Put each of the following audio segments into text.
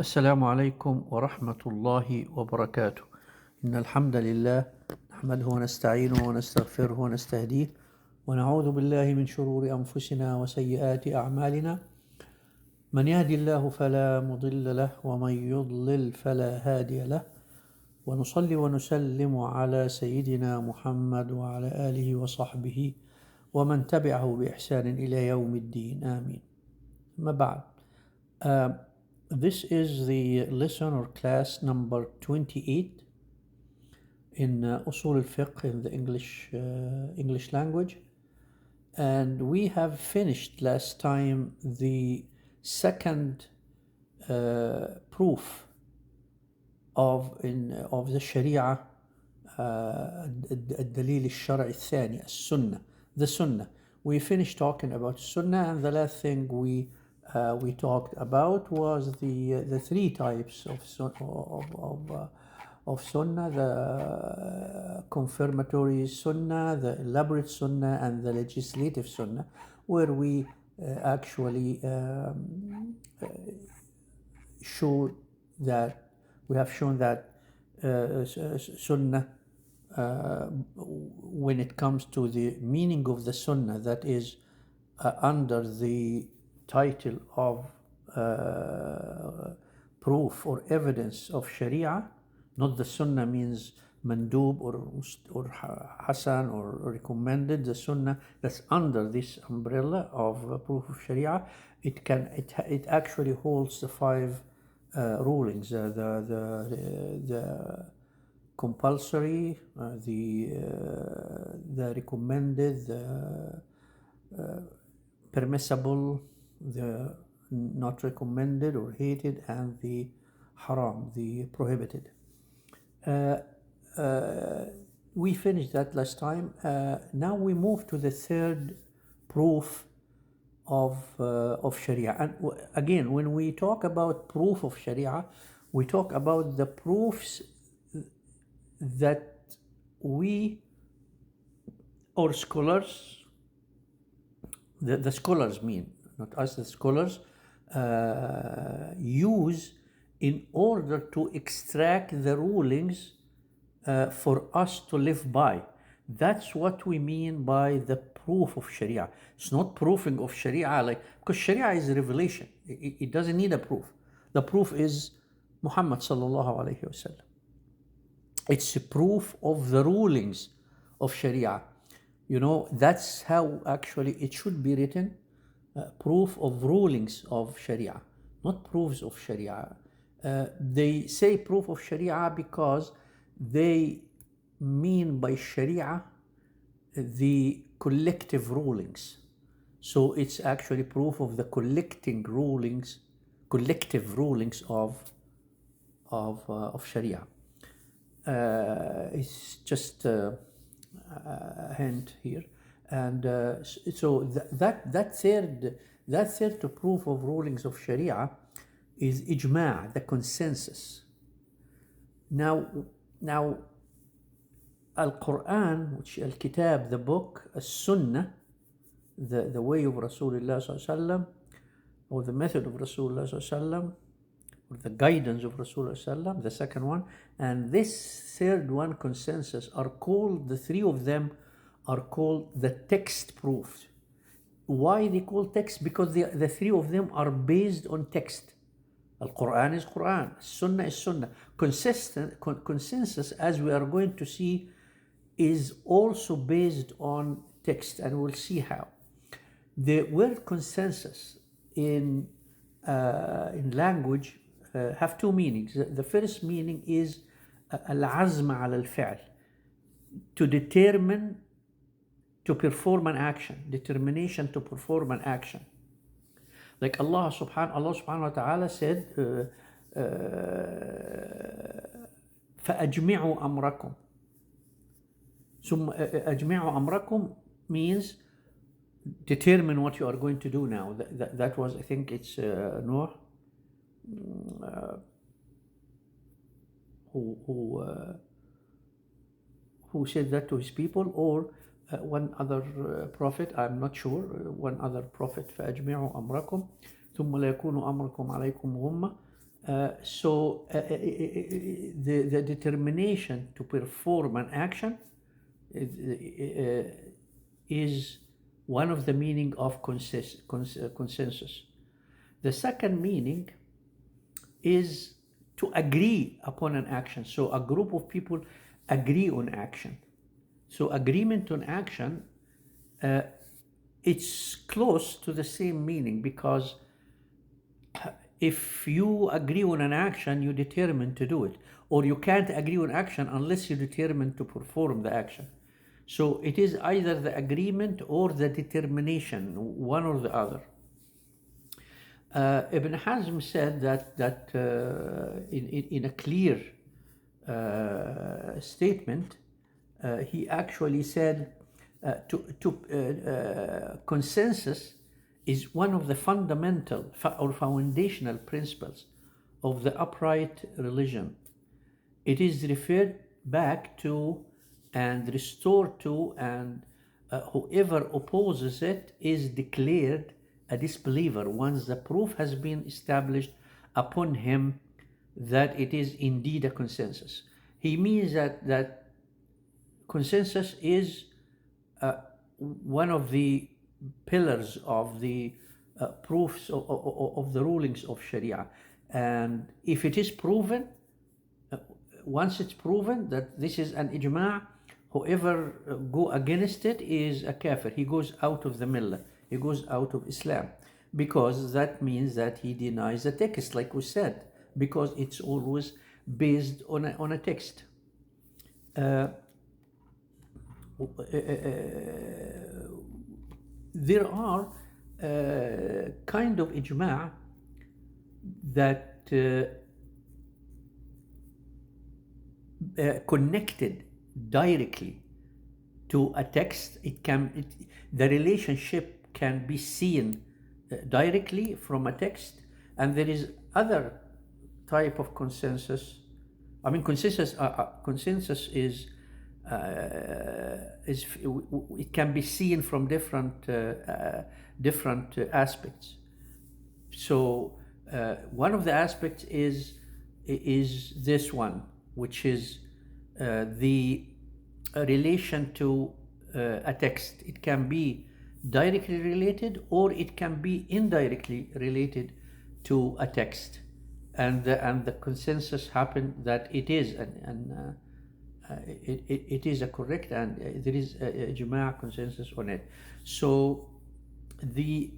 السلام عليكم ورحمة الله وبركاته. إن الحمد لله نحمده ونستعينه ونستغفره ونستهديه ونعوذ بالله من شرور أنفسنا وسيئات أعمالنا. من يهدي الله فلا مضل له ومن يضلل فلا هادي له، ونصلي ونسلم على سيدنا محمد وعلى آله وصحبه ومن تبعه بإحسان إلى يوم الدين، آمين. ما بعد. This is the lesson or class number 28 in Usool al-Fiqh in the English language, and we have finished last time the second proof of the Sharia, الدليل الشرعي الثاني السنة, the Sunnah. We finished talking about Sunnah, and the last thing we talked about was the three types of Sunnah: the confirmatory Sunnah, the elaborate Sunnah, and the legislative Sunnah, where we actually have shown that Sunnah, when it comes to the meaning of the Sunnah, that is under the title of proof or evidence of Sharia, not the Sunnah means mandub or Hasan or recommended. The Sunnah that's under this umbrella of proof of Sharia, it actually holds the five rulings: the compulsory, the recommended, the permissible, the not recommended or hated, and the haram, the prohibited. We finished that last time. Now we move to the third proof of Sharia. And again, when we talk about proof of Sharia, we talk about the proofs that we or scholars, the scholars mean, not us, the scholars, use in order to extract the rulings for us to live by. That's what we mean by the proof of Sharia. It's not proving of Sharia, because Sharia is a revelation. It doesn't need a proof. The proof is Muhammad sallallahu alayhi wa sallam. It's a proof of the rulings of Sharia. That's how actually it should be written. Proof of rulings of Sharia, not proofs of Sharia. They say proof of Sharia because they mean by Sharia the collective rulings. So it's actually proof of the collective rulings of Sharia. It's just a hint here. And so that third proof of rulings of Sharia is ijma', the consensus. Now Al-Quran, which Al-Kitab, the book, As-Sunnah, the way of Rasulullah sallallahu alaihi wasallam, or the method of Rasulullah sallallahu alaihi wasallam, or the guidance of Rasulullah sallallahu alaihi wasallam, the second one, and this third one, consensus, the three of them are called the text proofs. Why they call text? Because the three of them are based on text. Al-Quran is Quran, Sunnah is Sunnah. Consensus, as we are going to see, is also based on text, and we'll see how. The word consensus in language have two meanings. The first meaning is al-azm ala al-fi'l, to determine, to perform an action, determination to perform an action. Like Allah subhanahu wa ta'ala said, فَأَجْمِعُوا أَمْرَكُمْ. أَجْمِعُوا أَمْرَكُمْ means determine what you are going to do now. That was, I think it's Noah, who said that to his people, or one other prophet, I'm not sure, one other prophet, فَأَجْمِعُوا أَمْرَكُمْ ثُمَّ لَا يَكُونُ أَمْرُكُمْ عَلَيْكُمْ غُمَّةً The determination to perform an action is one of the meaning of consensus. The second meaning is to agree upon an action. So a group of people agree on action. So agreement on action, it's close to the same meaning, because if you agree on an action, you determine to do it, or you can't agree on action unless you determine to perform the action. So it is either the agreement or the determination, one or the other. Ibn Hazm said that in a clear statement, he actually said consensus is one of the fundamental or foundational principles of the upright religion. It is referred back to and restored to, and whoever opposes it is declared a disbeliever once the proof has been established upon him that it is indeed a consensus. He means that consensus is one of the pillars of the proofs of the rulings of Sharia. And if it is proven, once it's proven that this is an ijma', whoever go against it is a kafir. He goes out of the millah. He goes out of Islam, because that means that he denies the text, like we said, because it's always based on a text. There are kind of ijma' that connected directly to a text. The relationship can be seen directly from a text, and there is other type of consensus. I mean, consensus is it can be seen from different aspects. So one of the aspects is this one, which is the relation to a text. It can be directly related, or it can be indirectly related to a text, and the consensus happened that it is it is a correct, and there is a ijma' consensus on it. So the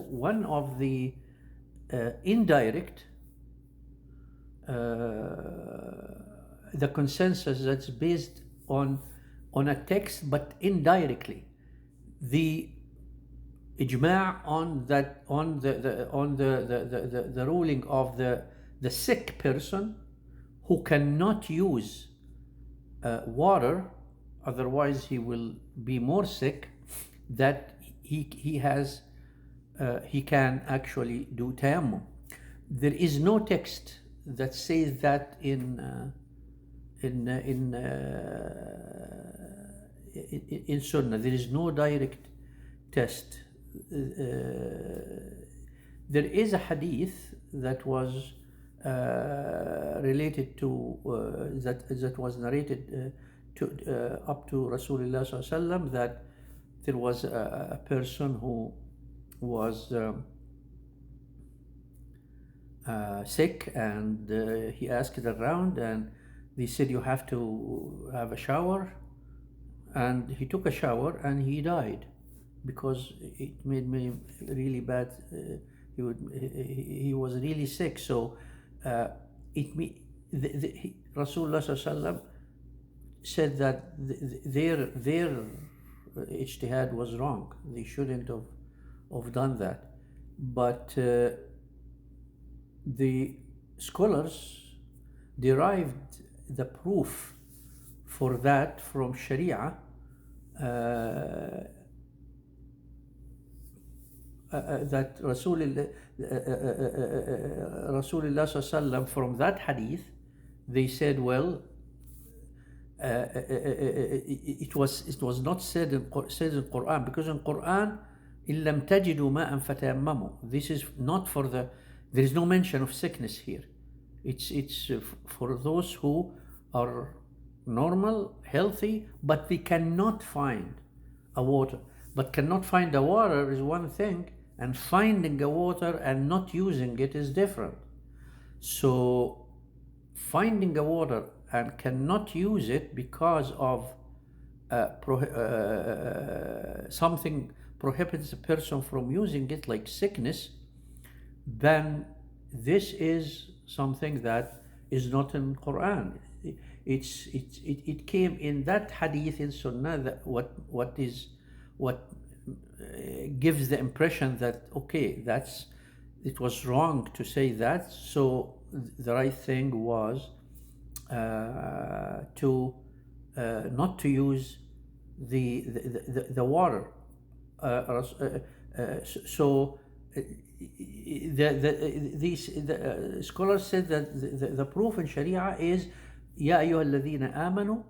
one of the indirect the consensus that's based on a text, but indirectly the ijma' on the ruling of the sick person who cannot use water, otherwise he will be more sick, that he can actually do tayammum. There is no text that says that in Sunnah. There is no direct test. There is a hadith that was related to that was narrated up to Rasulullah sallallahu alaihi wasallam, that there was a person who was sick, and he asked it around, and they said you have to have a shower, and he took a shower and he died because it made me really bad. He was really sick. So Rasulullah sallallahu said that their ijtihad was wrong. They shouldn't have done that. But the scholars derived the proof for that from Sharia, that Rasulullah sallallahu from that hadith, they said, well, it was not said in Quran, because in Quran إن لم تجدوا ماء فتيمموا. This is not for the, there is no mention of sickness here. It's for those who are normal, healthy, but they cannot find a water. But cannot find a water is one thing, and finding a water and not using it is different. So finding a water and cannot use it because of something prohibits a person from using it, like sickness, then this is something that is not in Quran. It came in that hadith in Sunnah, that what gives the impression that, okay, it was wrong to say that, so the right thing was to not to use the water. So the scholars said that the proof in Sharia is يا أيها الذين آمنوا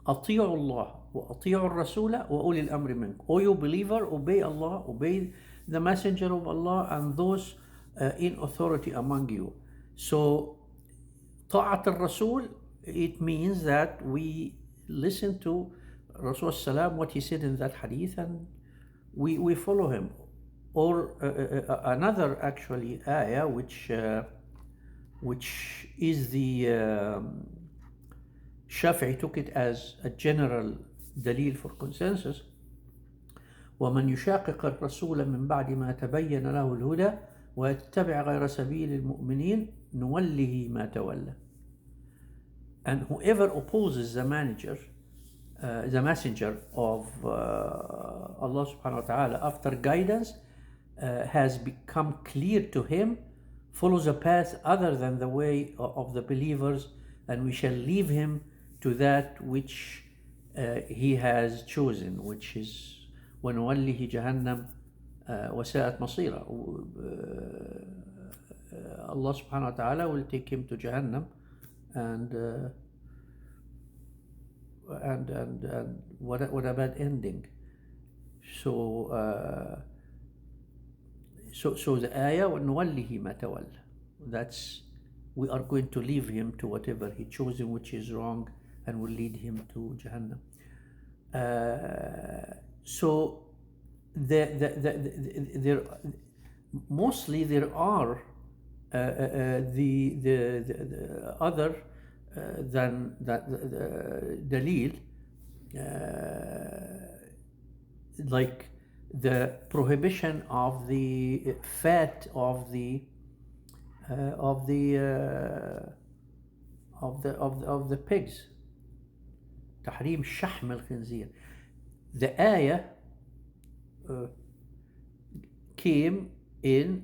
أطيعوا الله وأطيعوا الرسول وأولي الأمر منكم. O you believer, obey Allah, obey the messenger of Allah and those in authority among you. So طاعة الرسول, it means that we listen to Rasul Salam, what he said in that hadith, and we follow him. Or another actually ayah which is the Shafi'i took it as a general dalil for consensus. ومن يشاقق الرسول من بعد ما تبين له الهدى ويتبع غير سبيل المؤمنين نوله ما تولى. And whoever opposes the messenger of Allah subhanahu wa ta'ala after guidance has become clear to him, follows a path other than the way of the believers, and we shall leave him to that which he has chosen, which is وَنُوَلِّهِ جَهَنَّمْ وَسَاءَتْ مَصِيرًا. Allah subhanahu wa ta'ala will take him to Jahannam, and what a bad ending. So the ayah وَنُوَلِّهِ مَا تَوَلَّى, that's, we are going to leave him to whatever he chosen, which is wrong, and will lead him to Jahannam. So there mostly there are the other than that dalil, like the prohibition of the fat of the pigs. تحريم شحم الخنزير. The ayah came in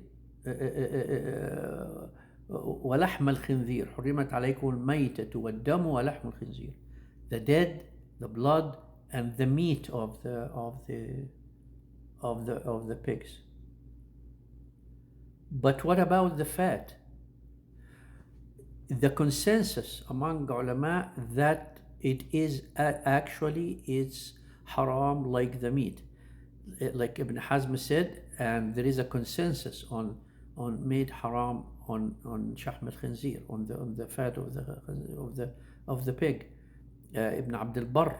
ولحم الخنزير حرمت عليكم الميتة والدم ولحم الخنزير. The dead, the blood, and the meat of the pigs. But what about the fat? The consensus among ulama that it is actually it's haram like the meat, like Ibn Hazm said, and there is a consensus on made haram on shahm al-khinzir, on the fat of the pig. Ibn Abd al-Barr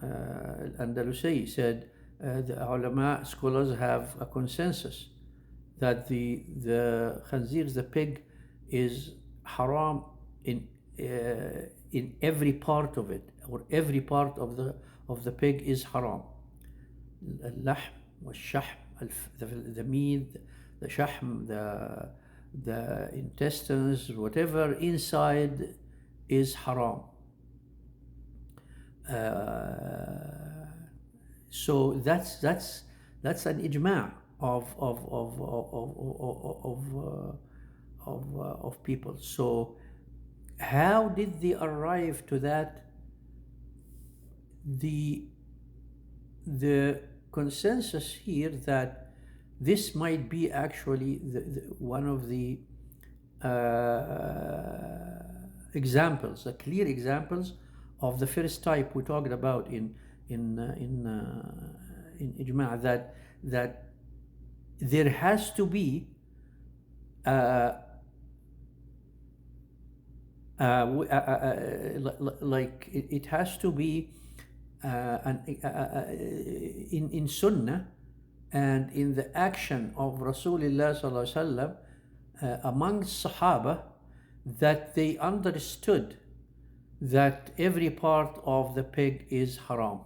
al-Andalusi said the ulama scholars have a consensus that the khinzir, the pig, is haram in every part of it, or every part of the pig is haram. اللحم والشحم, the meat, the shahm, the intestines, whatever inside is haram. So that's an ijma' of people. So how did they arrive to that? The consensus here that this might be actually one of the examples, the clear examples of the first type we talked about in ijma', that there has to be uh, like it has to be in Sunnah and in the action of Rasulullah sallallahu alaihi wasallam among Sahaba, that they understood that every part of the pig is haram.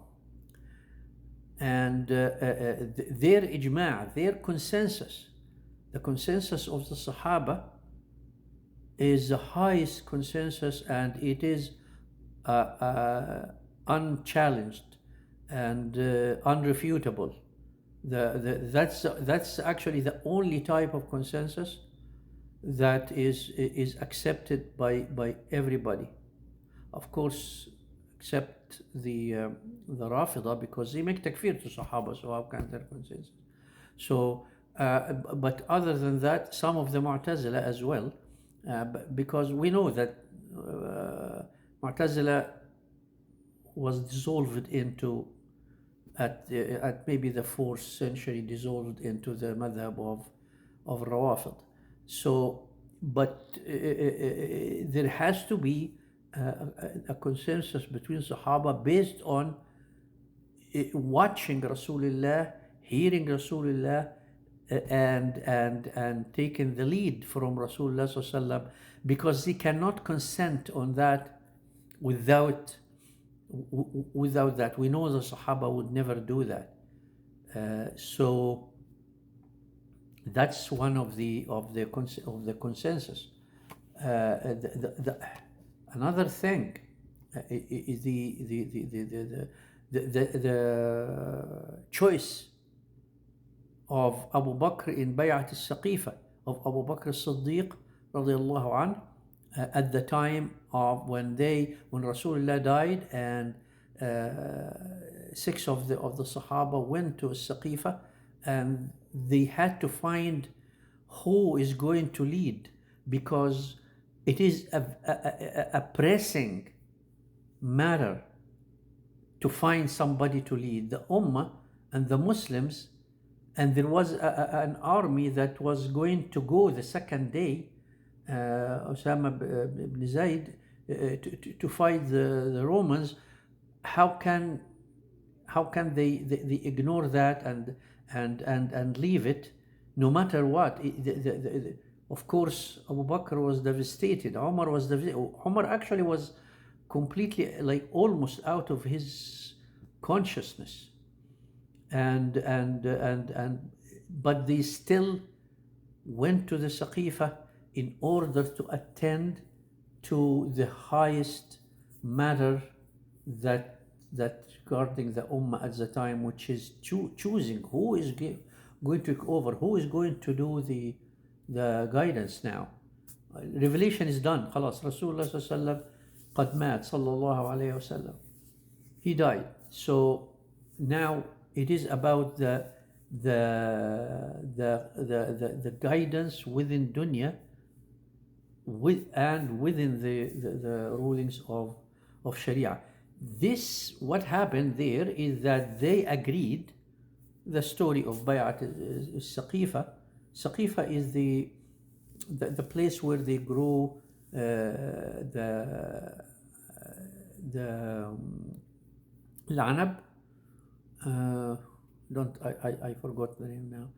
And their ijma', their consensus, the consensus of the Sahaba is the highest consensus, and it is unchallenged and unrefutable. That's actually the only type of consensus that is accepted by everybody. Of course, except the Rafida, because they make takfir to Sahaba, so how can there consensus? So, but other than that, some of the Mu'tazila as well, because we know that Mu'tazila was dissolved into at maybe the 4th century, dissolved into the madhab of Rawafid. So, but there has to be a consensus between Sahaba based on watching Rasulullah, hearing Rasulullah, and taking the lead from Rasulullah sallallahu alaihi wasallam, because they cannot consent on that without that. We know the Sahaba would never do that. So that's one of the consensus. Another thing is the choice of Abu Bakr in Bay'at al-Saqifa, of Abu Bakr as-Siddiq radiallahu anh, at the time of when Rasulullah died, and 6 of the Sahaba went to Saqifa, and they had to find who is going to lead, because it is a pressing matter to find somebody to lead the Ummah and the Muslims. And there was an army that was going to go the second day, Osama ibn Zayd, to fight the Romans. How can they ignore that and leave it, no matter what? Of course, Abu Bakr was devastated. Umar was devastated. Umar actually was completely, like, almost out of his consciousness. But they still went to the Saqifa in order to attend to the highest matter that regarding the Ummah at the time, which is choosing who is going to take over, who is going to do the guidance now. Revelation is done. خلاص. Rasulullah sallallahu alaihi wasallam قد مات sallallahu alaihi wasallam. He died. So now it is about the guidance within dunya, within the rulings of Sharia. This, what happened there is that they agreed the story of Bay'at al-Saqifa. Saqifa is the place where they grow the العنب. I forgot the name now.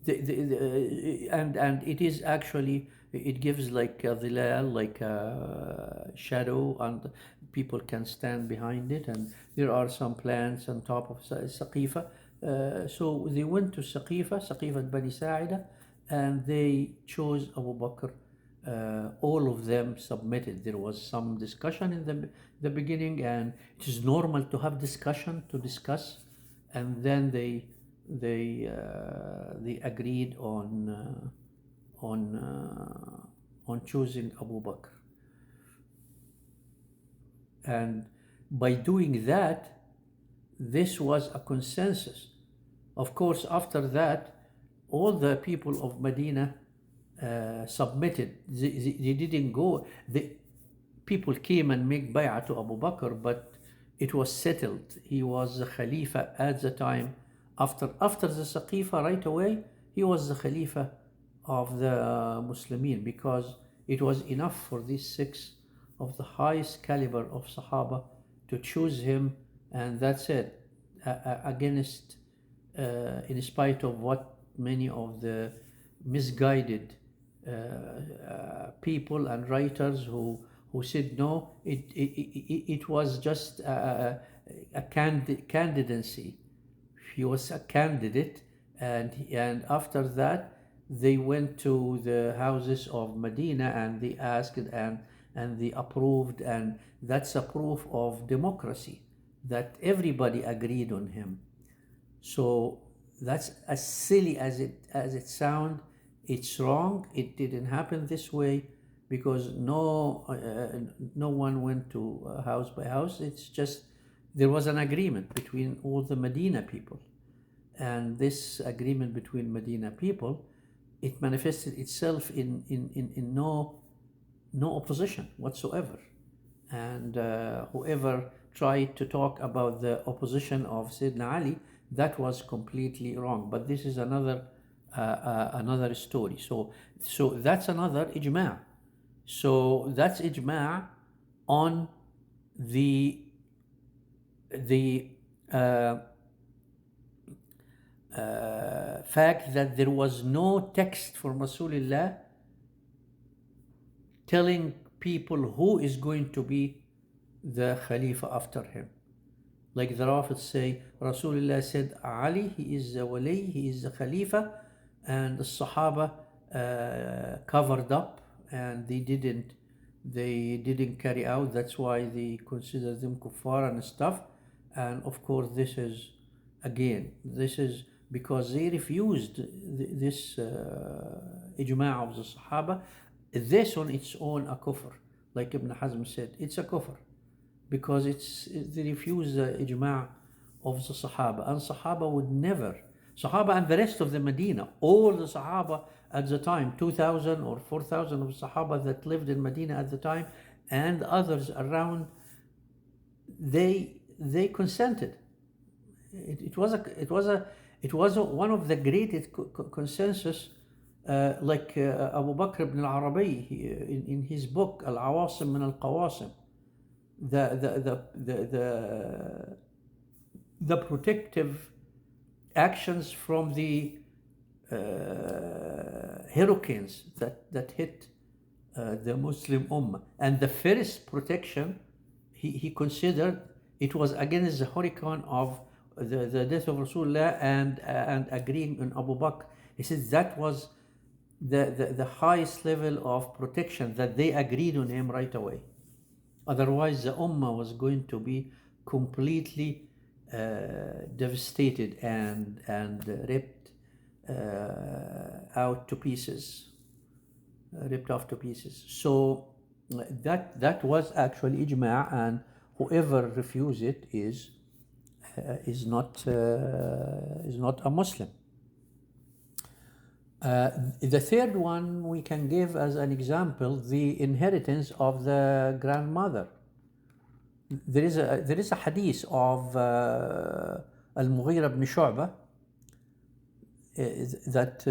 And it is actually, it gives like a dhilal, like a shadow, and people can stand behind it, and there are some plants on top of Saqifa. So they went to Saqifa Bani Sa'ida, and they chose Abu Bakr. All of them submitted. There was some discussion in the beginning, and it is normal to have discussion, to discuss, and then they agreed on choosing Abu Bakr. And by doing that, this was a consensus. Of course, after that, all the people of Medina submitted. They didn't go. The people came and make bay'ah to Abu Bakr, but it was settled. He was the Khalifa at the time. After the Saqifa, right away, he was the Khalifa of the Muslimin, because it was enough for these six of the highest caliber of Sahaba to choose him, and that's it. Against, in spite of what many of the misguided people and writers who said no, it was just a candidacy. He was a candidate, and after that they went to the houses of Medina and they asked, and they approved, and that's a proof of democracy, that everybody agreed on him. So that's as silly as it sounds. It's wrong. It didn't happen this way, because no one went to house by house. It's just there was an agreement between all the Medina people, and this agreement between Medina people, it manifested itself in no opposition whatsoever. And whoever tried to talk about the opposition of Sayyidina Ali, that was completely wrong. But this is another story. So that's another ijma'. So that's ijma' on the fact that there was no text from Rasulullah telling people who is going to be the Khalifa after him. Like the Rafids say, Rasulullah said, Ali, he is the Wali, he is the Khalifa, and the Sahaba covered up, and they didn't carry out. That's why they consider them kuffar and stuff. And of course, this is because they refused this ijma' of the Sahaba. This on its own a kufr. Like Ibn Hazm said, it's a kufr, because they refuse the ijma' of the Sahaba. And Sahaba would never, Sahaba and the rest of the Medina, all the Sahaba at the time, 2,000 or 4,000 of Sahaba that lived in Medina at the time, and others around, they consented. It was one of the greatest consensus, like Abu Bakr ibn al-Arabi in his book Al-Awasim min al-Qawasim, the protective actions from the hurricanes that hit the Muslim Ummah. And the first protection he considered, it was against the hurricane of the death of Rasulullah and agreeing on Abu Bakr. He said that was the highest level of protection, that they agreed on him right away. Otherwise, the Ummah was going to be completely devastated and ripped off to pieces. So that was actually ijma', and whoever refuses it is not a Muslim. The third one we can give as an example, the inheritance of the grandmother. There is a hadith of Al-Mughira ibn Shu'bah that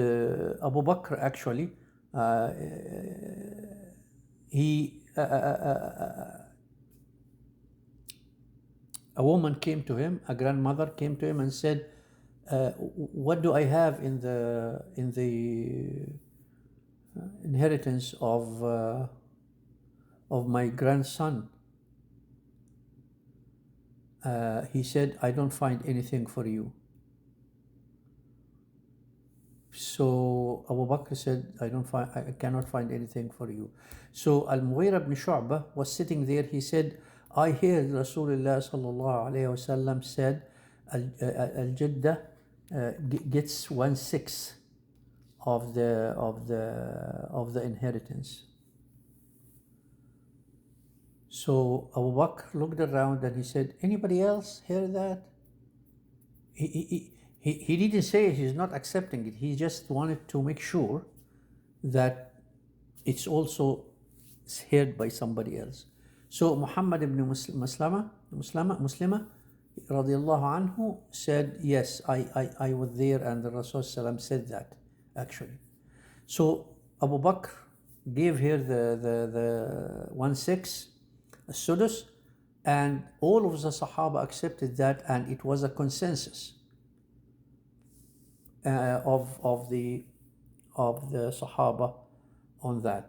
Abu Bakr actually a woman came to him, a grandmother came to him and said, what do I have in the inheritance of my grandson? He said, I don't find anything for you. So Abu Bakr said, I cannot find anything for you. So Al-Mughira ibn Shu'bah was sitting there. He said, I heard Rasulullah sallallahu alayhi wasallam said, Al-Jiddah gets 1/6 of the inheritance. So Abu Bakr looked around and he said, anybody else hear that? He didn't say he's not accepting it. He just wanted to make sure that it's also heard by somebody else. So Muhammad ibn Muslima radiallahu anhu said, yes, I was there, and the Rasul Sallam said that actually. So Abu Bakr gave her the 1/6 Sudus, and all of the Sahaba accepted that, and it was a consensus of the Sahaba on that.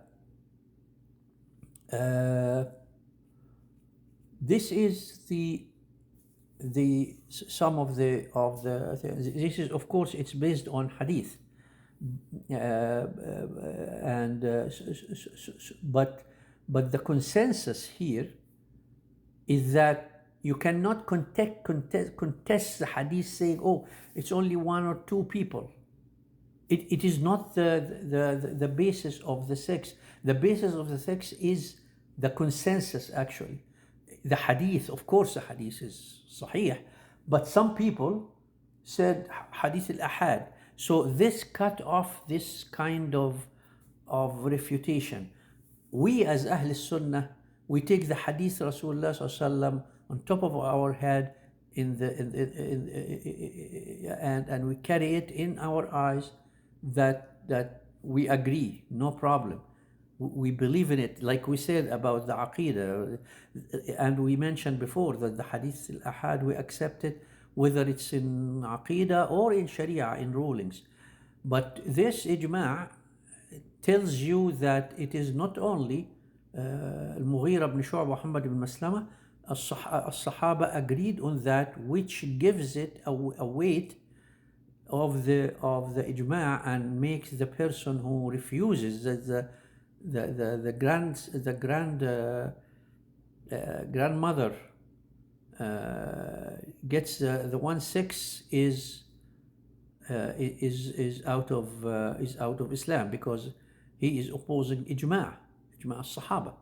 This is the some of the this is, of course, it's based on hadith, and but the consensus here is that you cannot contest the hadith saying, oh, it's only one or two people. It is not the basis of the six. The basis of the six is the consensus, actually. The hadith, of course, the hadith is sahih, but some people said hadith al-ahad. So this cut off this kind of refutation. We as Ahl Sunnah, we take the hadith Rasulullah sallam on top of our head and we carry it in our eyes, that we agree, no problem. We believe in it, like we said about the Aqidah, and we mentioned before that the Hadith al-Ahad, we accept it whether it's in Aqidah or in Sharia, in rulings. But this ijma' tells you that it is not only Al-Mughira ibn Shu'bah, Muhammad ibn Maslama, as-Sahaba agreed on that, which gives it a weight of the ijma' and makes the person who refuses that the grandmother gets the 1/6 is out of Islam, because he is opposing ijma' as-Sahaba.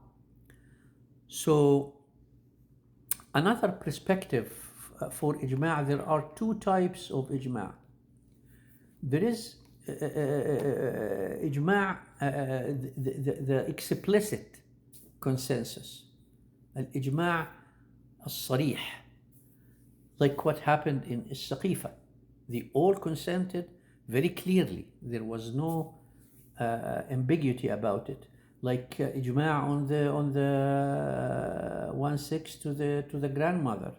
So another perspective for ijma', there are two types of ijma'. There is ijma', the explicit consensus, al-ijma' al-sarih, like what happened in As-Saqifa. They all consented very clearly. There was no ambiguity about it. Like ijma' on the 1/6 to the grandmother,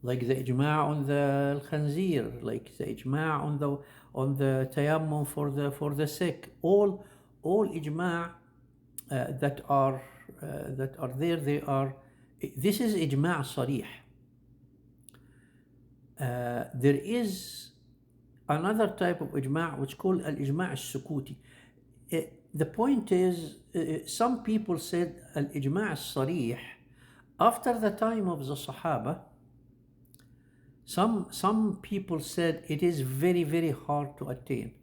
like the ijma' on the al-khanzir, like the ijma' on the tayammum for the sick. All ijma' that are there, they are. This is ijma' sarih. There is another type of ijma' which is called al-ijma' al-sukuti. The point is, some people said al-ijma' al-sarih after the time of the Sahaba. Some people said it is very, very hard to attain,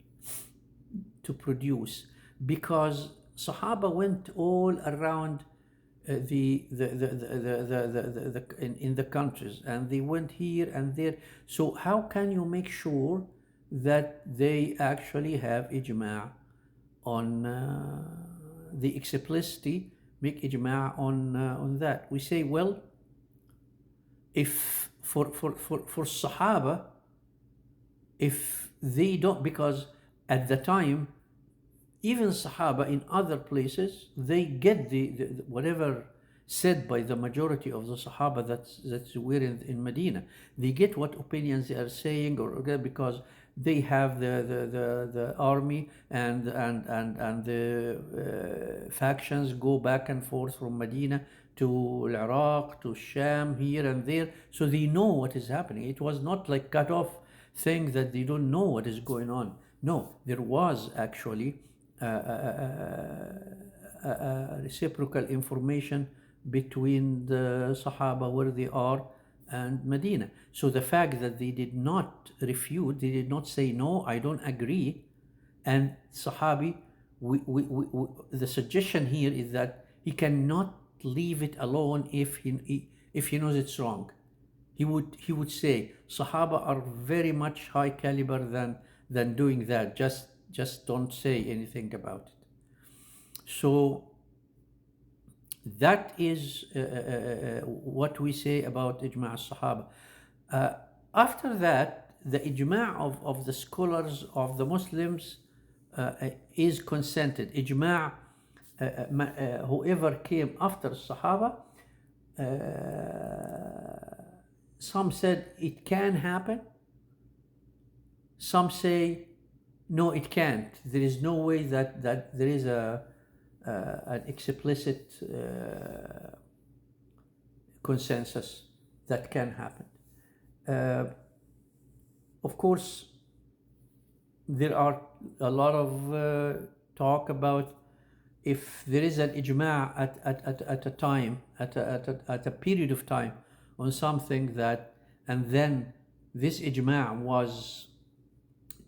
to produce, because Sahaba went all around in the countries, and they went here and there. So how can you make sure that they actually have ijma' on the explicitly, make ijma' on that? We say, well, if for Sahaba, if they don't, because at the time, even Sahaba in other places, they get the whatever said by the majority of the Sahaba that's were in Medina. They get what opinions they are saying, or because they have the army and the factions go back and forth from Medina to Iraq, to Sham, here and there, so they know what is happening. It was not like cut off thing that they don't know what is going on. No, there was actually reciprocal information between the Sahaba where they are and Medina. So the fact that they did not refute, they did not say, no, I don't agree, and Sahabi, the suggestion here is that he cannot leave it alone if he knows it's wrong. He would say Sahaba are very much high caliber than doing that. Just don't say anything about it. So That is what we say about ijma' al-Sahaba. After that, the ijma' of the scholars of the Muslims is consented. Ijma' whoever came after Sahaba, some said it can happen, some say no, it can't. There is no way that there is an explicit consensus that can happen. Of course, there are a lot of talk about if there is an ijma' at a time, at a period of time on something that, and then this ijma' was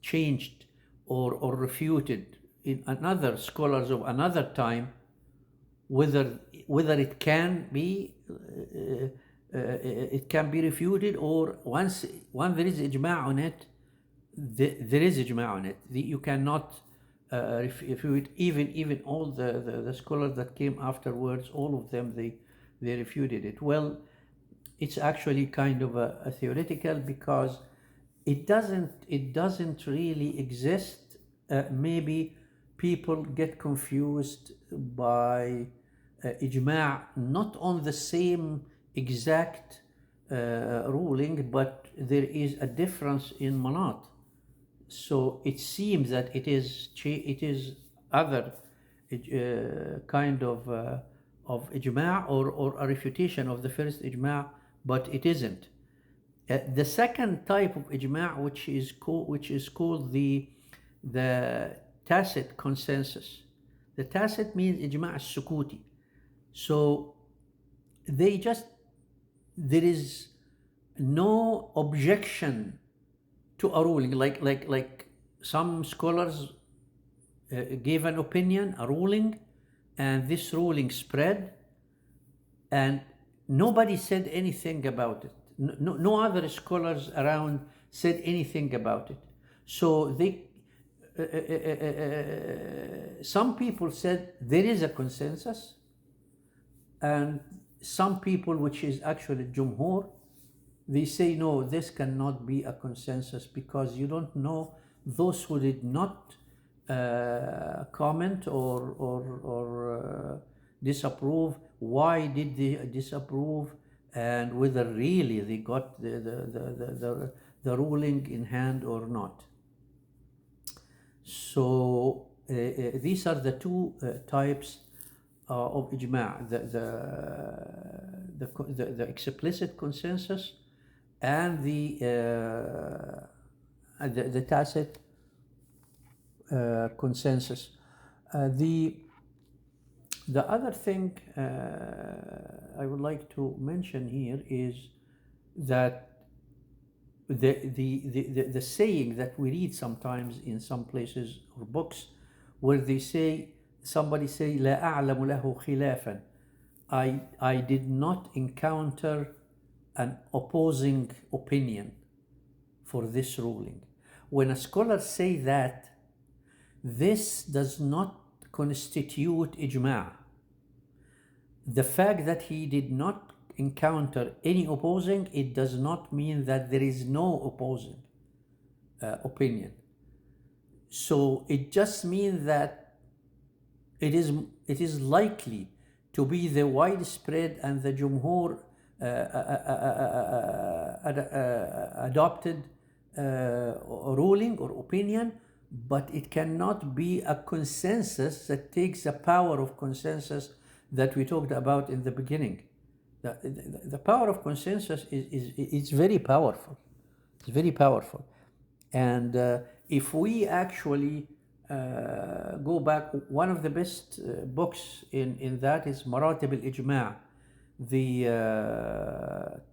changed or refuted in another scholars of another time, whether it can be refuted, or once there is ijma' on it, there is ijma' on it. You cannot refute. Even all the scholars that came afterwards, all of them, they refuted it. Well, it's actually kind of a theoretical, because it doesn't really exist. Maybe people get confused by ijma' not on the same exact ruling, but there is a difference in manat. So it seems that it is other kind of ijma' or a refutation of the first ijma', but it isn't. The second type of ijma', which is called the tacit consensus. The tacit means ijma' al-sukuti. So there is no objection to a ruling, like some scholars gave an opinion, a ruling, and this ruling spread, and nobody said anything about it. No other scholars around said anything about it. So some people said there is a consensus, and some people, which is actually Jumhur, they say no, this cannot be a consensus, because you don't know those who did not comment or disapprove, why did they disapprove, and whether really they got the ruling in hand or not. So these are the two types of ijma': the explicit consensus and the tacit consensus. The other thing I would like to mention here is that the saying that we read sometimes in some places or books, where they say, somebody say لا أعلم له خلافا, I did not encounter an opposing opinion for this ruling. When a scholar say that, this does not constitute ijma'. The fact that he did not encounter any opposing, it does not mean that there is no opposing opinion. So it just means that it is likely to be the widespread and the Jumhur adopted ruling or opinion, but it cannot be a consensus that takes the power of consensus that we talked about in the beginning. The power of consensus is very powerful. It's very powerful. And if we actually go back, one of the best books in that is Maratib al-Ijma', the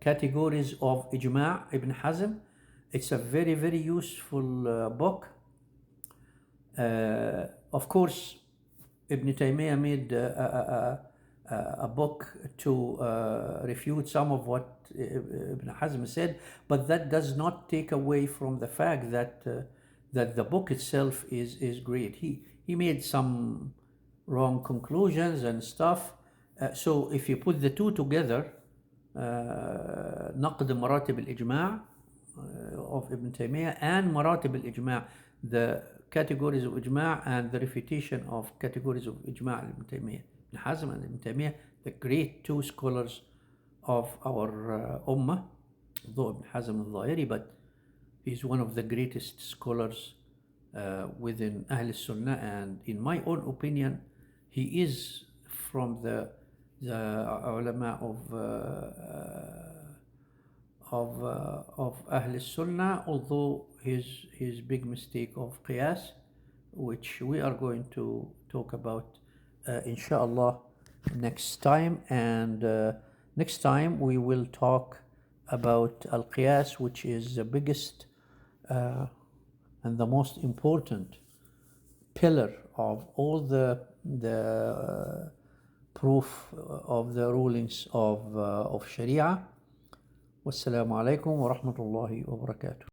categories of Ijma' Ibn Hazm. It's a very, very useful book. Of course, Ibn Taymiyyah made a book to refute some of what Ibn Hazm said, but that does not take away from the fact that the book itself is great. He made some wrong conclusions and stuff, So if you put the two together, نقد مراتب الإجماع of Ibn Taymiyyah and مراتب الإجماع, the categories of إجماع and the refutation of categories of إجماع Ibn Taymiyyah. Ibn Hazm and Ibn Taymiyyah, the great two scholars of our Ummah, though Ibn Hazm al-Zahiri, but he's one of the greatest scholars within Ahl Sunnah, and in my own opinion, he is from the ulama of Ahl Sunnah, although his big mistake of qiyas, which we are going to talk about inshallah next time. And next time we will talk about al-qiyas, which is the biggest and the most important pillar of all the proof of the rulings of Sharia. Wassalamu alaikum wa rahmatullahi wa barakatuh.